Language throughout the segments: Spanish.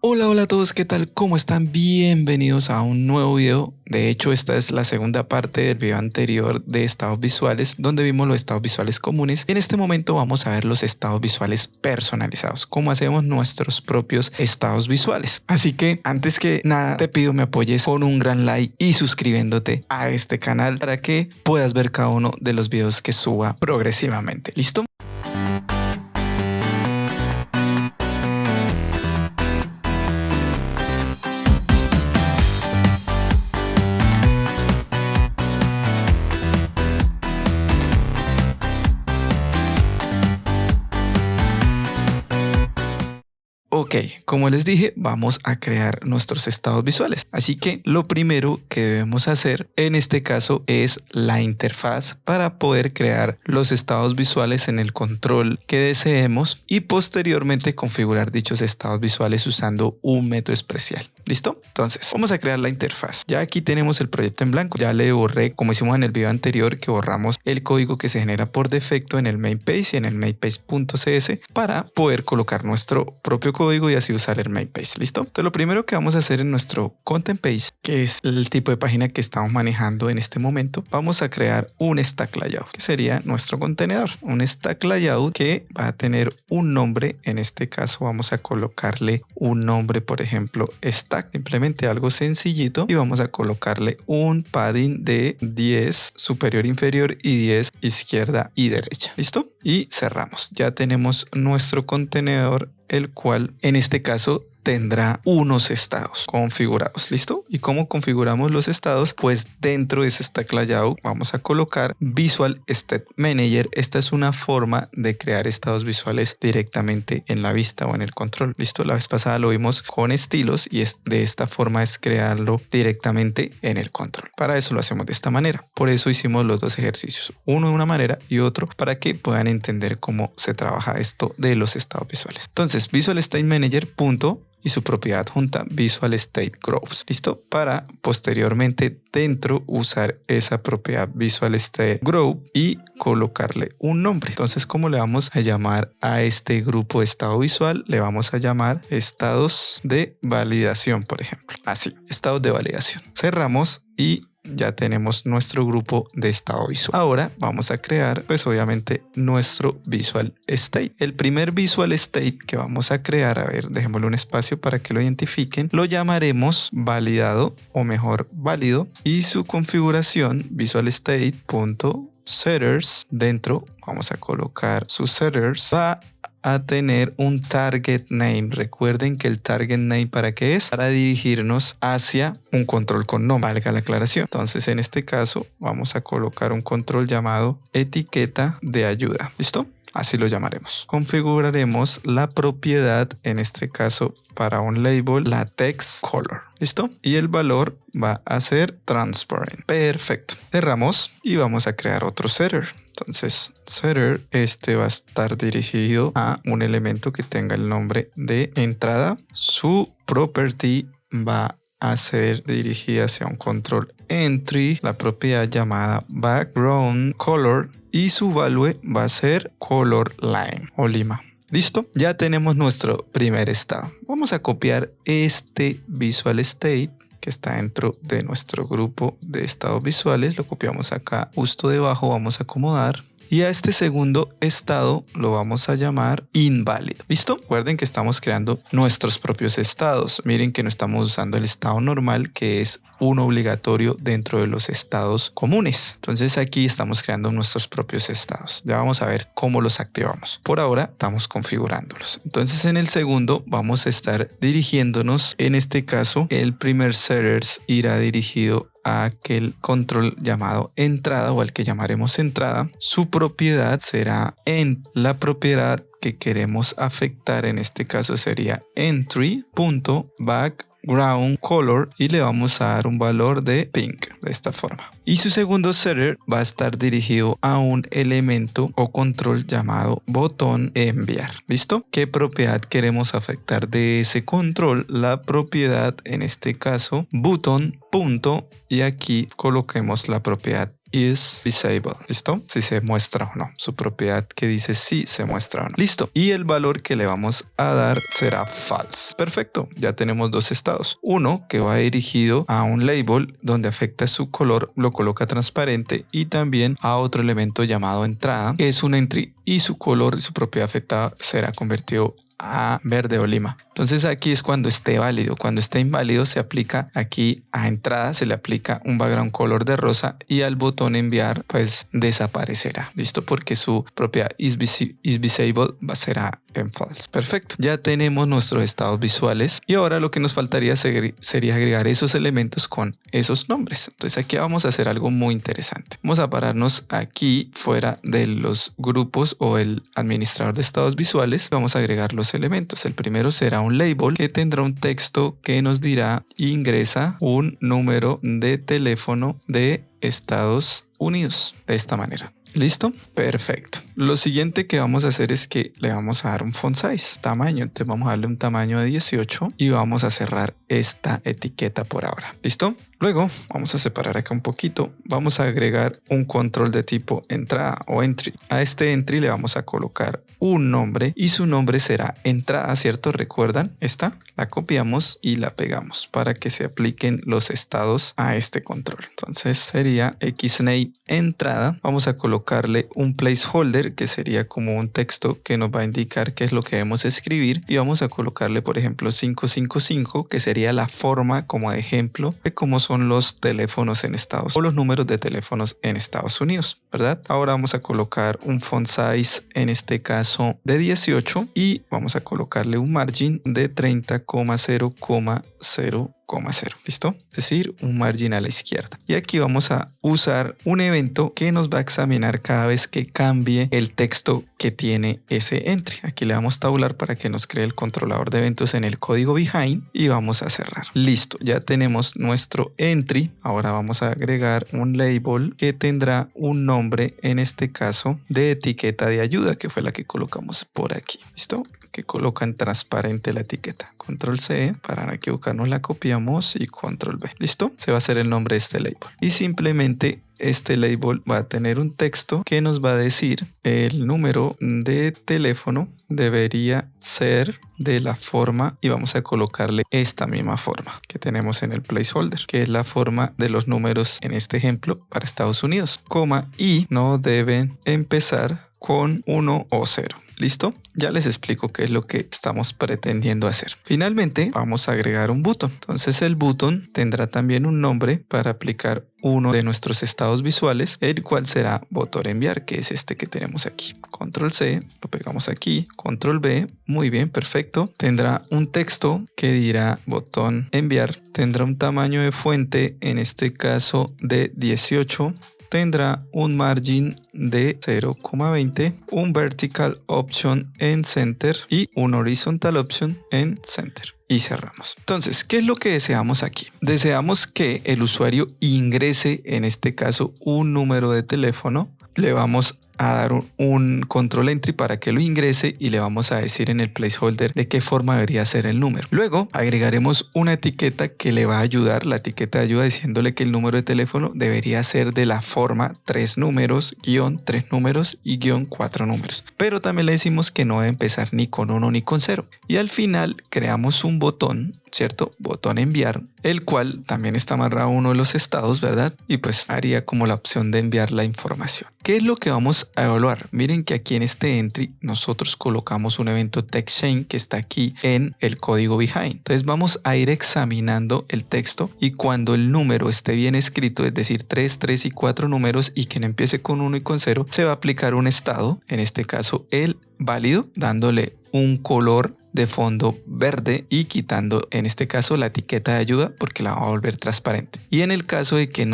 Hola, hola a todos, ¿qué tal? ¿Cómo están? Bienvenidos a un nuevo video. De hecho, esta es la segunda parte del video anterior de estados visuales, donde vimos los estados visuales comunes. En este momento vamos a ver los estados visuales personalizados, cómo hacemos nuestros propios estados visuales. Así que, antes que nada, te pido me apoyes con un gran like y suscribiéndote a este canal para que puedas ver cada uno de los videos que suba progresivamente. ¿Listo? Ok, como les dije, vamos a crear nuestros estados visuales. Así que lo primero que debemos hacer en este caso es la interfaz para poder crear los estados visuales en el control que deseemos y posteriormente configurar dichos estados visuales usando un método especial. ¿Listo? Entonces, vamos a crear la interfaz. Ya aquí tenemos el proyecto en blanco. Ya le borré, como hicimos en el video anterior, que borramos el código que se genera por defecto en el main page y en el main page.cs para poder colocar nuestro propio código y así usar el main page. ¿Listo? Entonces, lo primero que vamos a hacer en nuestro content page, que es el tipo de página que estamos manejando en este momento, vamos a crear un stack layout, que sería nuestro contenedor. Un stack layout que va a tener un nombre. En este caso vamos a colocarle un nombre, por ejemplo, stack, simplemente algo sencillito, y vamos a colocarle un padding de 10 superior inferior y 10 izquierda y derecha. ¿Listo? Y cerramos. Ya tenemos nuestro contenedor, el cual en este caso tendrá unos estados configurados. ¿Listo? ¿Y cómo configuramos los estados? Pues dentro de ese stack layout vamos a colocar Visual State Manager. Esta es una forma de crear estados visuales directamente en la vista o en el control. ¿Listo? La vez pasada lo vimos con estilos y de esta forma es crearlo directamente en el control. Para eso lo hacemos de esta manera. Por eso hicimos los dos ejercicios, uno de una manera y otro para que puedan entender cómo se trabaja esto de los estados visuales. Entonces, Visual State Manager y su propiedad adjunta Visual State Groups. ¿Listo? Para posteriormente dentro usar esa propiedad Visual State Group y colocarle un nombre. Entonces, ¿cómo le vamos a llamar a este grupo de estado visual? Le vamos a llamar estados de validación, por ejemplo. Así, estados de validación. Cerramos y ya tenemos nuestro grupo de estado visual. Ahora vamos a crear, pues obviamente, nuestro Visual State. El primer Visual State que vamos a crear, a ver, dejémosle un espacio para que lo identifiquen, lo llamaremos validado, o mejor, válido, y su configuración Visual State.setters. Dentro vamos a colocar sus setters. Va a tener un target name. Recuerden que el target name, ¿para qué es? Para dirigirnos hacia un control con nombre, valga la aclaración. Entonces, en este caso vamos a colocar un control llamado etiqueta de ayuda. ¿Listo? Así lo llamaremos. Configuraremos la propiedad, en este caso para un label, la text color. ¿Listo? Y el valor va a ser transparent. Perfecto. Cerramos y vamos a crear otro setter. Entonces, setter, este va a estar dirigido a un elemento que tenga el nombre de entrada. Su property va a ser dirigida hacia un control entry, la propiedad llamada background color, y su value va a ser color lime o lima. ¿Listo? Ya tenemos nuestro primer estado. Vamos a copiar este Visual State que está dentro de nuestro grupo de estados visuales. Lo copiamos acá justo debajo, vamos a acomodar. Y a este segundo estado lo vamos a llamar inválido. ¿Listo? Recuerden que estamos creando nuestros propios estados. Miren que no estamos usando el estado normal, que es un obligatorio dentro de los estados comunes. Entonces aquí estamos creando nuestros propios estados. Ya vamos a ver cómo los activamos. Por ahora estamos configurándolos. Entonces en el segundo vamos a estar dirigiéndonos. En este caso, el primer setter irá dirigido a aquel control llamado entrada, o al que llamaremos entrada. Su propiedad será en la propiedad que queremos afectar. En este caso sería entry.background color y le vamos a dar un valor de pink, de esta forma. Y su segundo setter va a estar dirigido a un elemento o control llamado botón enviar. ¿Listo? ¿Qué propiedad queremos afectar de ese control? La propiedad, en este caso, button punto, y aquí coloquemos la propiedad is visible. ¿Listo? Si se muestra o no. Su propiedad que dice si se muestra o no. Listo. Y el valor que le vamos a dar será false. Perfecto. Ya tenemos dos estados. Uno que va dirigido a un label donde afecta su color, lo coloca transparente, y también a otro elemento llamado entrada, que es un entry, y su color y su propiedad afectada será convertido a verde o lima. Entonces aquí es cuando esté válido. Cuando esté inválido se aplica aquí a entrada, se le aplica un background color de rosa, y al botón enviar pues desaparecerá. ¿Listo? Porque su propiedad is visible será en false. Perfecto. Ya tenemos nuestros estados visuales y ahora lo que nos faltaría sería agregar esos elementos con esos nombres. Entonces aquí vamos a hacer algo muy interesante. Vamos a pararnos aquí fuera de los grupos o el administrador de estados visuales. Vamos a agregar los elementos. El primero será un label que tendrá un texto que nos dirá ingresa un número de teléfono de Estados Unidos, de esta manera. ¿Listo? Perfecto. Lo siguiente que vamos a hacer es que le vamos a dar un font size, tamaño. Entonces vamos a darle un tamaño de 18 y vamos a cerrar esta etiqueta por ahora. ¿Listo? Luego vamos a separar acá un poquito. Vamos a agregar un control de tipo entrada o entry. A este entry le vamos a colocar un nombre y su nombre será entrada, ¿cierto? ¿Recuerdan? Esta la copiamos y la pegamos para que se apliquen los estados a este control. Entonces sería xname entrada. Vamos a colocarle un placeholder que sería como un texto que nos va a indicar qué es lo que debemos escribir, y vamos a colocarle por ejemplo 555, que sería la forma como de ejemplo de cómo son los teléfonos en Estados Unidos o los números de teléfonos en Estados Unidos, ¿verdad? Ahora vamos a colocar un font size, en este caso de 18, y vamos a colocarle un margin de 30,0,0,0. ¿Listo? Es decir, un margin a la izquierda. Y aquí vamos a usar un evento que nos va a examinar cada vez que cambie el texto que tiene ese entry. Aquí le damos tabular para que nos cree el controlador de eventos en el código behind y vamos a cerrar. Listo, ya tenemos nuestro entry. Ahora vamos a agregar un label que tendrá un nombre, en este caso de etiqueta de ayuda, que fue la que colocamos por aquí. ¿Listo? Que colocan transparente la etiqueta. Control C, para no equivocarnos la copiamos, y Control V. ¿Listo? Se va a hacer el nombre de este label. Y simplemente este label va a tener un texto que nos va a decir el número de teléfono debería ser de la forma, y vamos a colocarle esta misma forma que tenemos en el placeholder, que es la forma de los números en este ejemplo para Estados Unidos, coma, y no deben empezar con 1 o 0. ¿Listo? Ya les explico qué es lo que estamos pretendiendo hacer. Finalmente vamos a agregar un botón. Entonces el botón tendrá también un nombre para aplicar uno de nuestros estados visuales, el cual será botón enviar, que es este que tenemos aquí. Control C, lo pegamos aquí, Control V, muy bien, perfecto. Tendrá un texto que dirá botón enviar, tendrá un tamaño de fuente, en este caso de 18, tendrá un margin de 0,20, un vertical option en center y un horizontal option en center. Y cerramos. Entonces, ¿qué es lo que deseamos aquí? Deseamos que el usuario ingrese, en este caso, un número de teléfono. Le vamos a dar un control entry para que lo ingrese, y le vamos a decir en el placeholder de qué forma debería ser el número. Luego agregaremos una etiqueta que le va a ayudar, la etiqueta de ayuda, diciéndole que el número de teléfono debería ser de la forma 3 números, guión 3 números y guión 4 números. Pero también le decimos que no debe empezar ni con 1 ni con 0. Y al final creamos un botón, ¿cierto? Botón enviar, el cual también está amarrado a uno de los estados, ¿verdad? Y pues haría como la opción de enviar la información. ¿Qué es lo que vamos a evaluar? Miren que aquí en este entry nosotros colocamos un evento TextChain que está aquí en el código behind. Entonces vamos a ir examinando el texto, y cuando el número esté bien escrito, es decir 3, 3 y 4 números, y que no empiece con 1 y con 0, se va a aplicar un estado, en este caso el válido, dándole un color de fondo verde y quitando, en este caso, la etiqueta de ayuda, porque la va a volver transparente. Y en el caso de que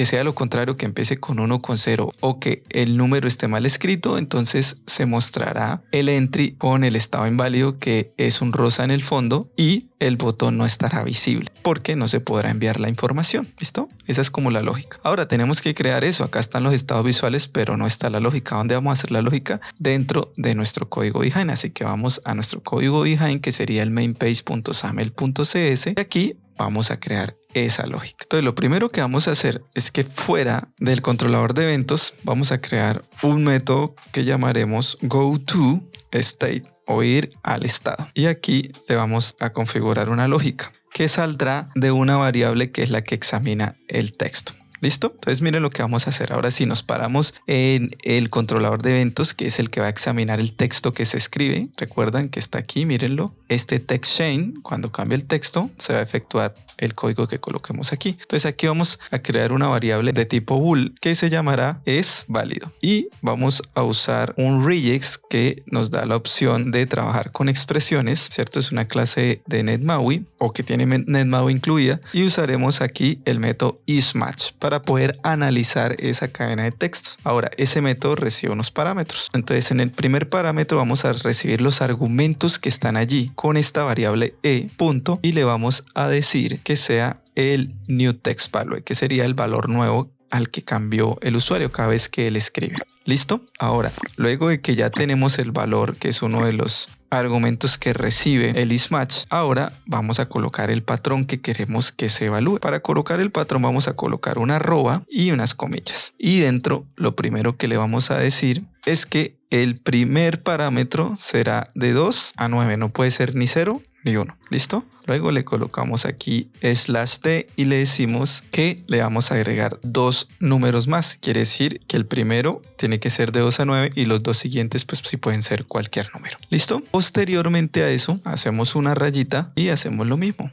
sea lo contrario, que empiece con 1 o con 0, o que el número esté mal escrito, entonces se mostrará el entry con el estado inválido, que es un rosa en el fondo, y el botón no estará visible porque no se podrá enviar la información. ¿Listo? Esa es como la lógica. Ahora tenemos que crear eso. Acá están los estados visuales, pero no está la lógica. ¿Dónde vamos a hacer la lógica? Dentro de nuestro código behind. Así que vamos a nuestro código behind, que sería el mainpage.saml.cs, y aquí vamos a crear esa lógica. Entonces lo primero que vamos a hacer es que fuera del controlador de eventos vamos a crear un método que llamaremos goToState o ir al estado. Y aquí le vamos a configurar una lógica que saldrá de una variable que es la que examina el texto. ¿Listo? Entonces miren lo que vamos a hacer. Ahora sí nos paramos en el controlador de eventos, que es el que va a examinar el texto que se escribe. Recuerdan que está aquí, mírenlo. Este text chain, cuando cambie el texto, se va a efectuar el código que coloquemos aquí. Entonces aquí vamos a crear una variable de tipo bool que se llamará es válido. Y vamos a usar un regex que nos da la opción de trabajar con expresiones, ¿cierto? Es una clase de NetMaui o que tiene NetMaui incluida. Y usaremos aquí el método isMatch para poder analizar esa cadena de textos. Ahora, ese método recibe unos parámetros. Entonces, en el primer parámetro vamos a recibir los argumentos que están allí con esta variable e punto y le vamos a decir que sea el new text value, que sería el valor nuevo al que cambió el usuario cada vez que él escribe. ¿Listo? Ahora, luego de que ya tenemos el valor, que es uno de los argumentos que recibe el isMatch, ahora vamos a colocar el patrón que queremos que se evalúe. Para colocar el patrón vamos a colocar una arroba y unas comillas. Y dentro, lo primero que le vamos a decir es que el primer parámetro será de 2 a 9, no puede ser ni 0 ni 1. ¿Listo? Luego le colocamos aquí /t y le decimos que le vamos a agregar 2 números más. Quiere decir que el primero tiene que ser de 2 a 9 y los dos siguientes pues sí pueden ser cualquier número. ¿Listo? Posteriormente a eso hacemos una rayita y hacemos lo mismo.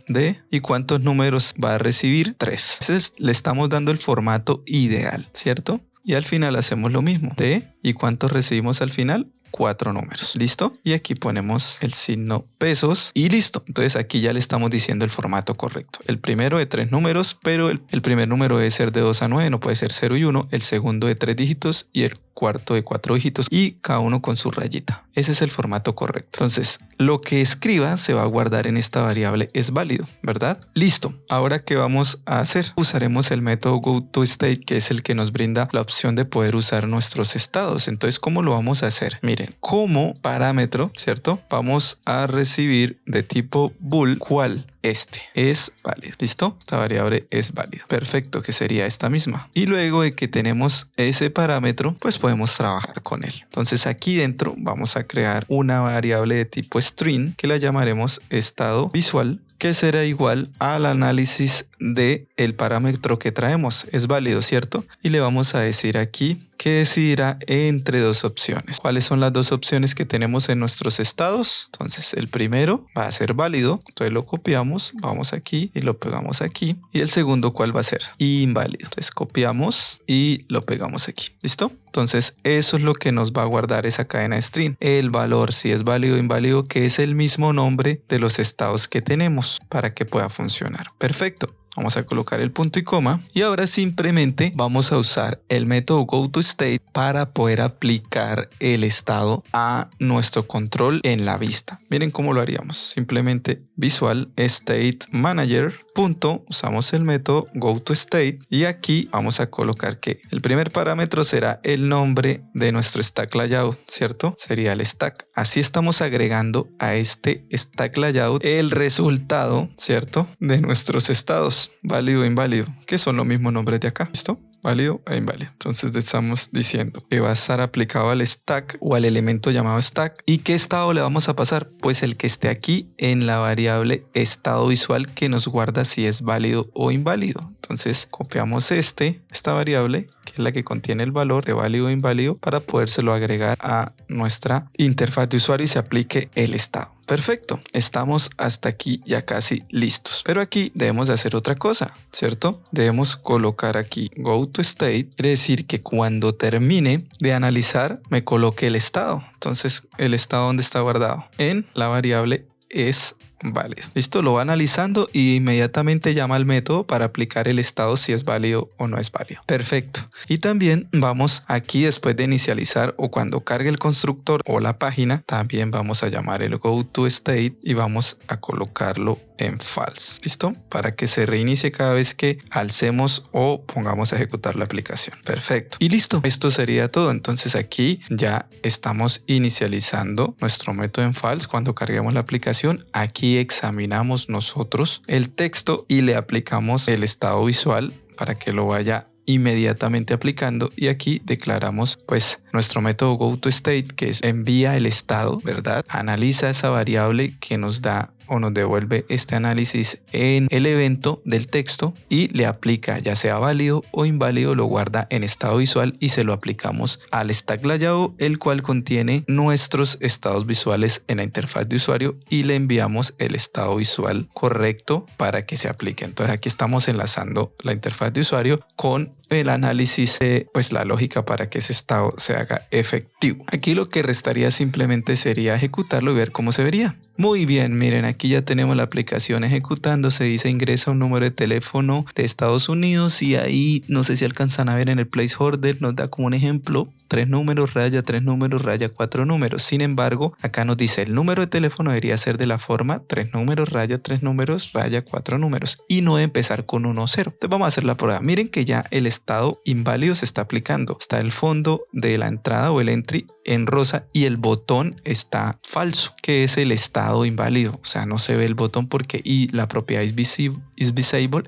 ¿Y cuántos números va a recibir? 3. Entonces le estamos dando el formato ideal, ¿cierto? Y al final hacemos lo mismo. ¿Y cuántos recibimos al final? 4 números. ¿Listo? Y aquí ponemos el signo pesos y listo. Entonces aquí ya le estamos diciendo el formato correcto. El primero de 3 números, pero el primer número debe ser de 2 a 9, no puede ser 0 y 1. El segundo de 3 dígitos y el cuarto de 4 dígitos y cada uno con su rayita. Ese es el formato correcto. Entonces, lo que escriba se va a guardar en esta variable es válido, ¿verdad? Listo. Ahora, ¿qué vamos a hacer? Usaremos el método goToState, que es el que nos brinda la opción de poder usar nuestros estados. Entonces, ¿cómo lo vamos a hacer? Miren, como parámetro, ¿cierto? Vamos a recibir de tipo bool, ¿cuál? Este es válido. ¿Listo? Esta variable es válida. Perfecto, que sería esta misma. Y luego de que tenemos ese parámetro, pues podemos trabajar con él. Entonces aquí dentro vamos a crear una variable de tipo string que la llamaremos estado visual, que será igual al análisis de el parámetro que traemos. Es válido, ¿cierto? Y le vamos a decir aquí que decidirá entre 2 opciones. ¿Cuáles son las 2 opciones que tenemos en nuestros estados? Entonces el primero va a ser válido, entonces lo copiamos, vamos aquí y lo pegamos aquí. Y el segundo, ¿cuál va a ser? Inválido. Entonces copiamos y lo pegamos aquí. ¿Listo? Entonces eso es lo que nos va a guardar esa cadena de string. El valor, si es válido o inválido, que es el mismo nombre de los estados que tenemos para que pueda funcionar. Perfecto. Vamos a colocar el punto y coma y ahora simplemente vamos a usar el método goToState para poder aplicar el estado a nuestro control en la vista. Miren cómo lo haríamos. Simplemente visual state manager punto, usamos el método goToState y aquí vamos a colocar que el primer parámetro será el nombre de nuestro stack layout, ¿cierto? Sería el stack. Así estamos agregando a este stack layout el resultado, ¿cierto? De nuestros estados, válido e inválido, que son los mismos nombres de acá, ¿listo? Válido e inválido. Entonces le estamos diciendo que va a estar aplicado al stack o al elemento llamado stack. ¿Y qué estado le vamos a pasar? Pues el que esté aquí en la variable estado visual que nos guarda si es válido o inválido. Entonces copiamos esta variable que es la que contiene el valor de válido o inválido para podérselo agregar a nuestra interfaz de usuario y se aplique el estado. Perfecto, estamos hasta aquí ya casi listos. Pero aquí debemos de hacer otra cosa, ¿cierto? Debemos colocar aquí goToState, quiere decir que cuando termine de analizar me coloque el estado. Entonces, ¿el estado dónde está guardado? En la variable es válido. Listo, lo va analizando y inmediatamente llama al método para aplicar el estado si es válido o no es válido. Perfecto. Y también vamos aquí después de inicializar o cuando cargue el constructor o la página, también vamos a llamar el goToState y vamos a colocarlo en false. ¿Listo? Para que se reinicie cada vez que alcemos o pongamos a ejecutar la aplicación. Perfecto. Y listo. Esto sería todo. Entonces aquí ya estamos inicializando nuestro método en false cuando carguemos la aplicación. Aquí Aquí examinamos nosotros el texto y le aplicamos el estado visual para que lo vaya inmediatamente aplicando, y aquí declaramos pues nuestro método goToState, que es envía el estado, ¿verdad? Analiza esa variable que nos da o nos devuelve este análisis en el evento del texto y le aplica, ya sea válido o inválido, lo guarda en estado visual y se lo aplicamos al stack layout, el cual contiene nuestros estados visuales en la interfaz de usuario, y le enviamos el estado visual correcto para que se aplique. Entonces aquí estamos enlazando la interfaz de usuario con el análisis de pues la lógica para que ese estado se haga efectivo. Aquí lo que restaría simplemente sería ejecutarlo y ver cómo se vería. Muy bien, miren, aquí ya tenemos la aplicación ejecutando. Se dice ingresa un número de teléfono de Estados Unidos, y ahí no sé si alcanzan a ver en el placeholder, nos da como un ejemplo 3 números, raya 3 números, raya 4 números. Sin embargo, acá nos dice el número de teléfono debería ser de la forma 3 números, raya 3 números, raya 4 números, y no empezar con 1 0. Entonces vamos a hacer la prueba. Miren que ya el estado inválido se está aplicando. Está el fondo de la entrada o el entry en rosa y el botón está falso, que es el estado inválido. O sea, no se ve el botón porque y la propiedad is visible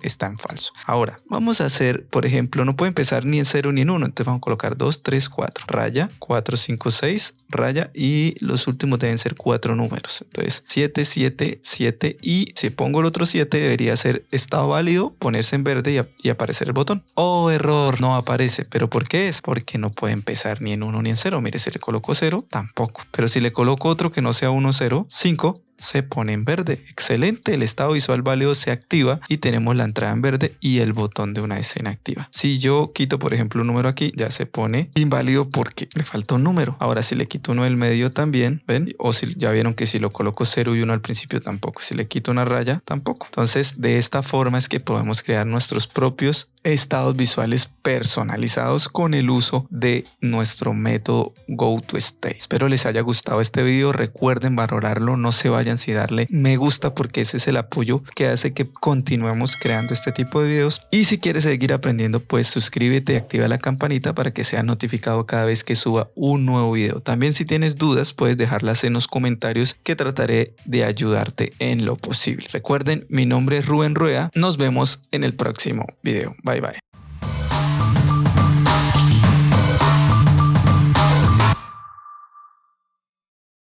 está en falso. Ahora, vamos a hacer, por ejemplo, no puede empezar ni en 0 ni en 1. Entonces vamos a colocar 2, 3, 4, raya, 4, 5, 6, raya, y los últimos deben ser 4 números. Entonces 7, 7, 7, y si pongo el otro 7 debería ser estado válido, ponerse en verde y aparecer el botón. Oh, error, no aparece. ¿Pero por qué es? Porque no puede empezar ni en 1 ni en 0. Mire, si le coloco 0, tampoco. Pero si le coloco otro que no sea 1, 0, 5, se pone en verde. Excelente, el estado visual válido se activa y tenemos la entrada en verde y el botón de una escena activa. Si yo quito, por ejemplo, un número aquí, ya se pone inválido porque le falta un número. Ahora, si le quito uno del medio también, ¿ven? O si ya vieron que si lo coloco 0 y 1 al principio, tampoco. Si le quito una raya, tampoco. Entonces, de esta forma es que podemos crear nuestros propios estados visuales personalizados con el uso de nuestro método goToState. Espero les haya gustado este video. Recuerden valorarlo, no se vayan sin darle me gusta, porque ese es el apoyo que hace que continuemos creando este tipo de videos. Y si quieres seguir aprendiendo, pues suscríbete y activa la campanita para que seas notificado cada vez que suba un nuevo video. También, si tienes dudas, puedes dejarlas en los comentarios, que trataré de ayudarte en lo posible. Recuerden, mi nombre es Rubén Rueda. Nos vemos en el próximo video. Bye bye.